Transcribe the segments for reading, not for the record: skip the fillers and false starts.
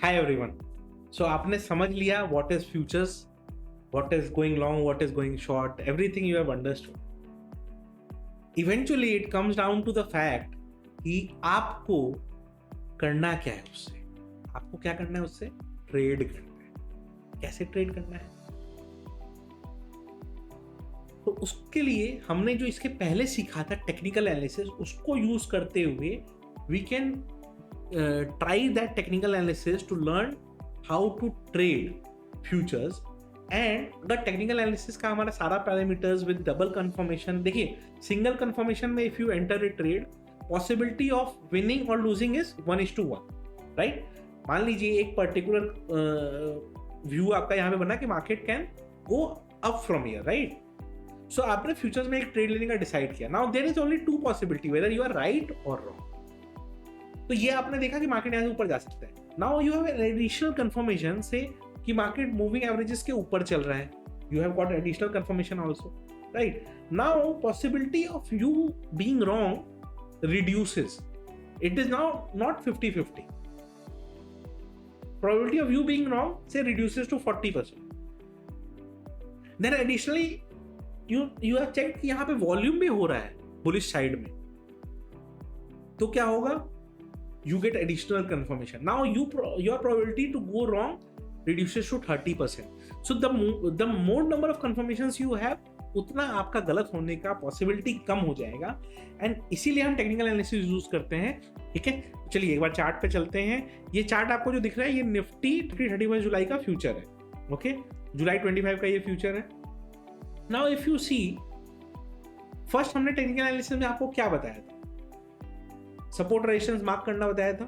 Hi everyone. सो आपने समझ लिया what is futures, what is going long, what is going short, everything you have understood. Eventually it comes down to the fact कि आपको करना क्या है उससे। आपको क्या करना है उससे? ट्रेड करना है। कैसे ट्रेड करना है? तो उसके लिए हमने जो इसके पहले सीखा था टेक्निकल एनालिसिस, उसको यूज करते हुए we can try that technical analysis to learn how to trade futures। And अगर टेक्निकल एनालिसिस का हमारा सारा पैरामीटर्स विद डबल कंफर्मेशन, देखिए सिंगल कंफर्मेशन में if you enter a trade, possibility of winning और लूजिंग इज 1:1, राइट। मान लीजिए एक पर्टिकुलर व्यू आपका यहाँ पे बना कि market can go up from here, right. So आपने फ्यूचर्स में एक ट्रेड लेने का डिसाइड किया। Now there is only two possibility, whether you are right or wrong. तो ये आपने देखा कि मार्केट यहाँ से ऊपर जा सकता है। Now you have additional confirmation से कि मार्केट मूविंग एवरेजेस के ऊपर चल रहा है। You have got additional confirmation also, right. Now possibility of you being wrong reduces. It is now not 50-50। probability of you being wrong say reduces to 40%. Then additionally you have checked कि यहाँ पे volume भी हो रहा है bullish side में, तो क्या होगा? You get additional confirmation. Now your probability to go wrong reduces to 30%. So the more number of confirmations you have, उतना आपका गलत होने का पॉसिबिलिटी कम हो जाएगा। एंड इसीलिए हम टेक्निकल एनालिसिस यूज करते हैं, ठीक है। चलिए एक बार चार्ट पे चलते हैं। ये चार्ट आपको जो दिख रहा है ये निफ्टी 31 जुलाई का फ्यूचर है, ओके। जुलाई 25 का ये फ्यूचर है। Now if you see, first हमने टेक्निकल एनालिसिस में आपको क्या बताया था? सपोर्ट रेजिस्टेंस मार्क करना बताया था,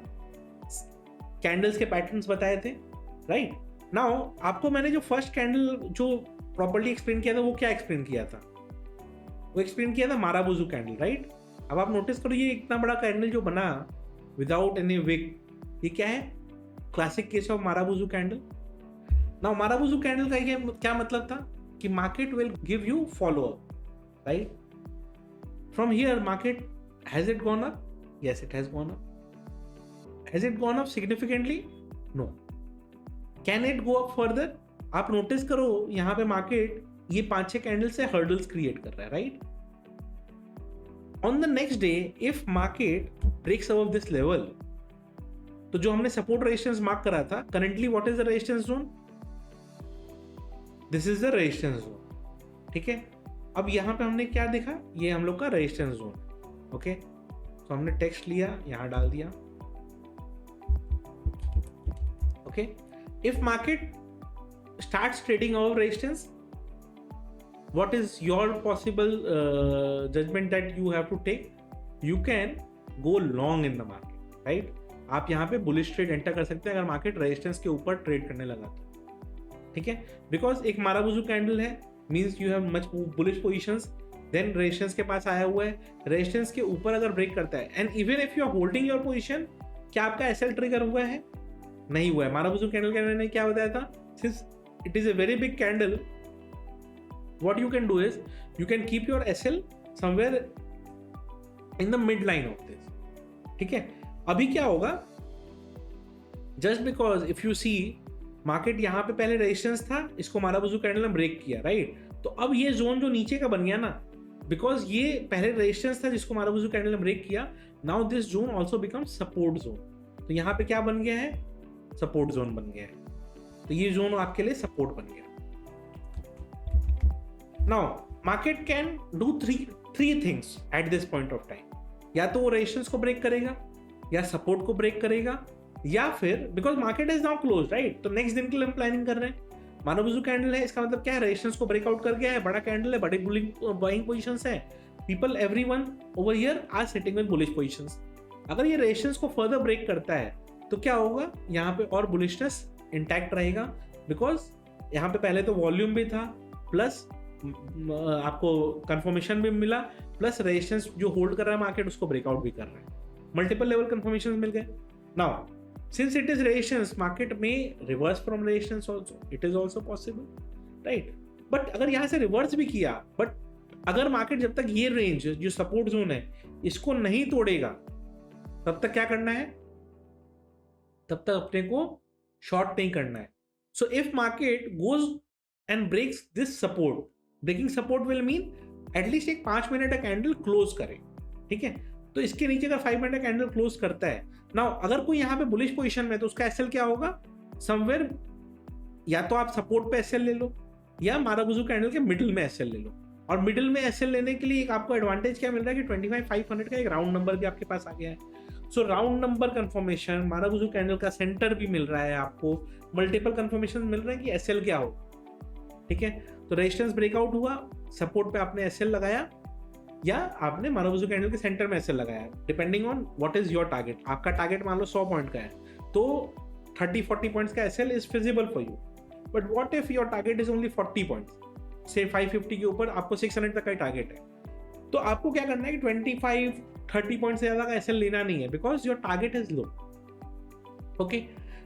कैंडल्स के पैटर्न्स बताए थे, राइट। नाउ आपको मैंने जो फर्स्ट कैंडल जो प्रॉपर्ली एक्सप्लेन किया था वो क्या एक्सप्लेन किया था? वो एक्सप्लेन किया था माराबुजू कैंडल, राइट। अब आप नोटिस करो ये इतना बड़ा कैंडल जो बना विदाउट एनी विक, ये क्या है? Classic case of marubozu candle. Now marubozu candle का क्या मतलब था कि market will give you follow up, right. From here market has it gone up? Yes, it has gone up. Has it gone up significantly? No. Can it go up further? आप notice करो यहाँ पे market ये 5-6 candle से hurdles create कर रहा है, right. On the next day if market breaks above this level, तो जो हमने सपोर्ट रेजिस्टेंस मार्क करा था, currently what is the resistance zone? This is the resistance zone, ठीक है। अब यहाँ पे हमने क्या देखा? ये हम लोग का रेजिस्टेंस जोन, ओके। तो हमने टेक्स्ट लिया, यहां डाल दिया, okay. If market starts trading above resistance, what is your possible judgement that you have to take? You can go long in the market, right. आप यहां पे बुलिश ट्रेड एंटर कर सकते हैं अगर मार्केट रेजिस्टेंस के ऊपर ट्रेड करने लगा तो, ठीक है। बिकॉज एक माराबुजू कैंडल है, means you have much bullish positions. Then resistance के पास आया हुआ है, रेजिस्टेंस के ऊपर अगर ब्रेक करता है, and even if you are holding your position, क्या आपका एसएल ट्रिगर हुआ है? नहीं हुआ है। माराबुजू कैंडल के मैंने क्या बताया था? Since it is a very big candle, what you can do is you can keep your SL somewhere in the mid line of this, ठीक है। अभी क्या होगा? Just because if you see market यहाँ पे पहले रेजिस्टेंस था, इसको माराबुजू कैंडल ने ब्रेक किया, राइट। तो अब ये जोन जो नीचे का बन गया ना, बिकॉज ये पहले रेजिस्टेंस था जिसको माराबुजू कैंडल ने ब्रेक किया, now this zone also become support zone. तो यहाँ पे क्या बन गया है? सपोर्ट जोन बन गया है। तो ये जोन आपके लिए सपोर्ट बन गया। Now market can do three things at this point of time. या तो वो रेजिस्टेंस को ब्रेक करेगा, या सपोर्ट को ब्रेक करेगा, या फिर because market is now close, right. तो नेक्स्ट दिन के लिए हम प्लानिंग कर रहे हैं। माराबुजू कैंडल है, इसका मतलब क्या है? रेजिस्टेंस को ब्रेकआउट कर गया है, बड़ा कैंडल है, बड़ी बाइंग पोजीशंस है। People everyone over here are sitting with bullish positions. अगर ये रेजिस्टेंस को फर्दर ब्रेक करता है तो क्या होगा? यहाँ पे और बुलिशनेस इंटैक्ट रहेगा, बिकॉज यहाँ पे पहले तो वॉल्यूम भी था, प्लस आपको कंफर्मेशन भी मिला, प्लस रेजिस्टेंस जो होल्ड कर रहा है मार्केट उसको ब्रेकआउट भी कर रहा है। मल्टीपल लेवल कंफर्मेशन मिल गए। Now since it is resistance, market may reverse from resistance also, it is also possible, right। but अगर यहाँ से रिवर्स भी किया, but अगर मार्केट जब तक ये रेंज जो सपोर्ट जोन है इसको नहीं तोड़ेगा, तब तक क्या करना है? तब तक अपने को शॉर्ट नहीं करना है. So if market goes and breaks this support, breaking support will mean at least एक 5 मिनट का कैंडल क्लोज करे. ठीक है, तो इसके नीचे अगर 5 मिनट का कैंडल क्लोज करता है, नाउ अगर कोई यहाँ पे बुलिश पोजीशन में, तो उसका एसएल क्या होगा, समवेयर या तो आप सपोर्ट पे एसएल ले लो या मारुगुजु कैंडल के मिडिल में एसएल ले लो. और मिडिल में एसएल लेने के लिए एक आपको एडवांटेज क्या मिल रहा है कि 25,500 का एक राउंड नंबर भी आपके पास आ गया है. So round number confirmation, marubozu candle का सेंटर भी मिल रहा है आपको, मल्टीपल कंफर्मेशन मिल रहे हैं कि एसएल क्या हो. ठीक है, तो रेजिस्टेंस ब्रेकआउट हुआ, सपोर्ट पे आपने एसएल लगाया या आपने मारुगुजु कैंडल के सेंटर में एसएल लगाया, depending on what is your target. आपका टारगेट मान लो 100 पॉइंट का है, तो 30-40 पॉइंट्स का SL is feasible for you. But what if your target is only 40 points, से 550 के ऊपर आपको 600 तक का टारगेट है, तो आपको क्या करना है कि 25-30 पॉइंट से ज्यादा का एसएल लेना नहीं है, because your target is low. Okay,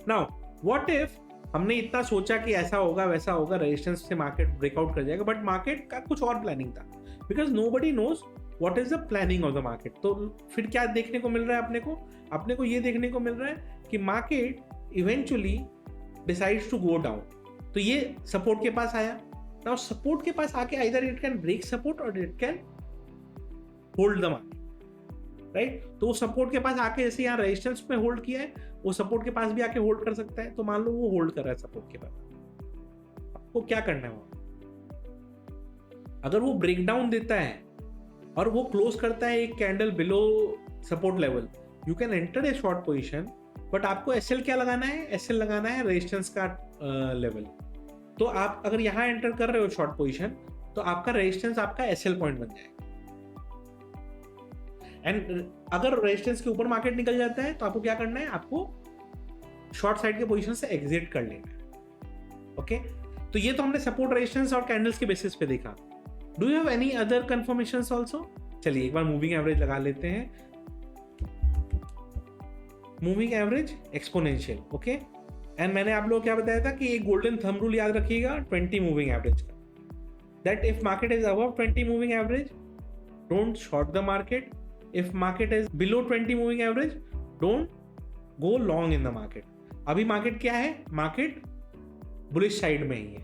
now what if हमने इतना सोचा कि ऐसा होगा वैसा होगा, रेजिस्टेंस से मार्केट ब्रेकआउट कर जाएगा, बट मार्केट का कुछ और प्लानिंग था, because nobody knows what is the planning of the market. तो फिर क्या देखने को मिल रहा है अपने को ये देखने को मिल रहा है कि market eventually decides to go down. तो ये सपोर्ट के पास आया. नाउ सपोर्ट के पास आके either it can break support or it can hold the market, right. तो वो सपोर्ट के पास आके, जैसे यहाँ रेजिस्टेंस में होल्ड किया है, वो सपोर्ट के पास भी आके होल्ड कर सकता है. तो मान लो वो होल्ड कर रहा है सपोर्ट के पास, आपको क्या करना है वहां. अगर वो ब्रेकडाउन देता है और वो क्लोज करता है एक candle below support level, you can enter a short position, but आपको एसएल क्या लगाना है, एसएल लगाना है रेजिस्टेंस का लेवल. तो आप अगर यहाँ एंटर कर रहे हो शॉर्ट पोजीशन, तो आपका रेजिस्टेंस आपका एसएल पॉइंट बन जाएगा. एंड अगर रेजिस्टेंस के ऊपर मार्केट निकल जाता है, तो आपको क्या करना है, आपको शॉर्ट साइड के पोजीशन से एग्जिट कर लेना है. ओके, तो ये तो हमने सपोर्ट, रेजिस्टेंस और कैंडल्स के बेसिस पे देखा. Do you have any other confirmations also? चलिए एक बार मूविंग एवरेज लगा लेते हैं. Moving average exponential. Okay, and मैंने आप लोगों को क्या बताया था कि एक गोल्डन थंब रूल याद रखिएगा 20 मूविंग एवरेज का, that if market is above 20 moving average, don't short the market. If market is below 20 moving average, don't go long in the market. अभी मार्केट क्या है, मार्केट बुलिश साइड में ही है,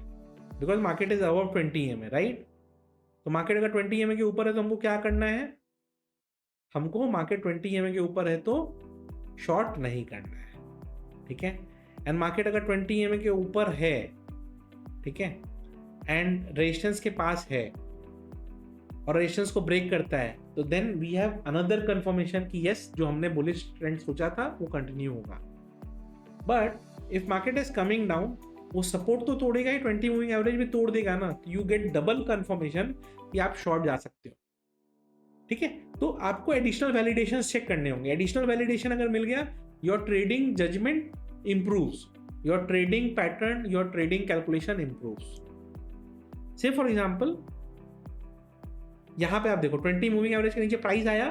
because market is above 20 EMA, right. तो market अगर 20 EMA के ऊपर है, तो हमको क्या करना है, हमको मार्केट 20 EMA के ऊपर है तो शॉर्ट नहीं करना है. ठीक है, एंड मार्केट अगर 20 EMA के ऊपर है, ठीक है, एंड रेजिस्टेंस के पास है और रेजिस्टेंस को ब्रेक करता है, तो then we have another confirmation कि यस, जो हमने बुलिश ट्रेंड सोचा था वो कंटिन्यू होगा. But if market is coming down, वो सपोर्ट तो तोड़ेगा ही, 20 मूविंग एवरेज भी तोड़ देगा ना, तो यू गेट डबल कंफर्मेशन कि आप शॉर्ट जा सकते हो. ठीक है, तो आपको एडिशनल वैलिडेशन चेक करने होंगे. एडिशनल वैलिडेशन अगर मिल गया, your trading judgement improves, your trading pattern, your trading calculation improves. Say for example, यहां पे आप देखो 20 मूविंग एवरेज के नीचे प्राइस आया,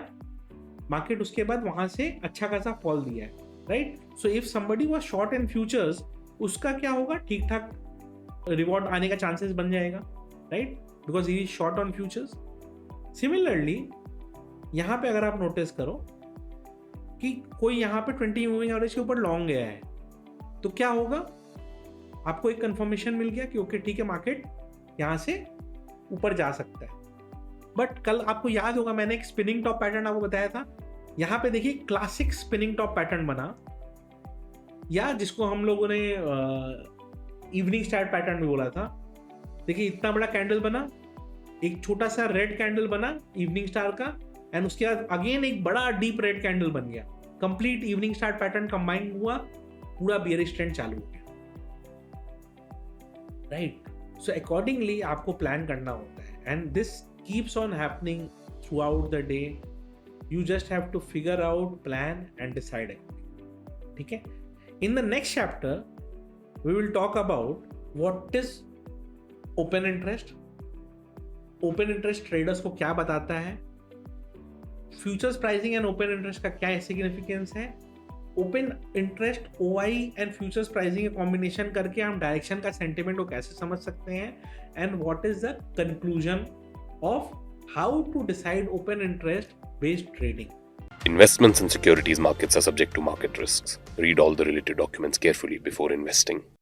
मार्केट उसके बाद वहां से अच्छा खासा फॉल दिया है, right. So if somebody was short in futures, उसका क्या होगा, ठीक ठाक रिवॉर्ड आने का चांसेस बन जाएगा, right, because he is short on futures. Similarly यहां पे अगर आप नोटिस करो कि कोई यहां पे 20 मूविंग एवरेज के ऊपर लॉन्ग गया है, तो क्या होगा, आपको एक कंफर्मेशन मिल गया कि ओके ठीक है, मार्केट यहां से ऊपर जा सकता है. बट कल आपको याद होगा मैंने एक स्पिनिंग टॉप पैटर्न आपको बताया था. यहां पे देखिए क्लासिक स्पिनिंग टॉप पैटर्न बना, या जिसको हम लोगों ने इवनिंग स्टार पैटर्न भी बोला था. देखिए इतना बड़ा कैंडल बना, एक छोटा सा रेड कैंडल बना इवनिंग स्टार का, एंड उसके बाद अगेन एक बड़ा डीप रेड कैंडल बन गया. Complete evening star pattern combine हुआ, पूरा बियरिश ट्रेंड चालू हो गया, राइट. सो अकॉर्डिंगली आपको प्लान करना होता है, and this keeps on happening throughout the day. You just have to figure out, plan and decide. ठीक है, in the next chapter we will talk about what is open interest. Open interest traders को क्या बताता है, futures pricing and open interest का क्या significance है, open interest, OI and futures pricing का कॉम्बिनेशन करके हम डायरेक्शन का सेंटिमेंट को कैसे समझ सकते हैं, and what is the conclusion of how to decide open interest based trading. Investments in securities markets are subject to market risks. Read all the related documents carefully before investing.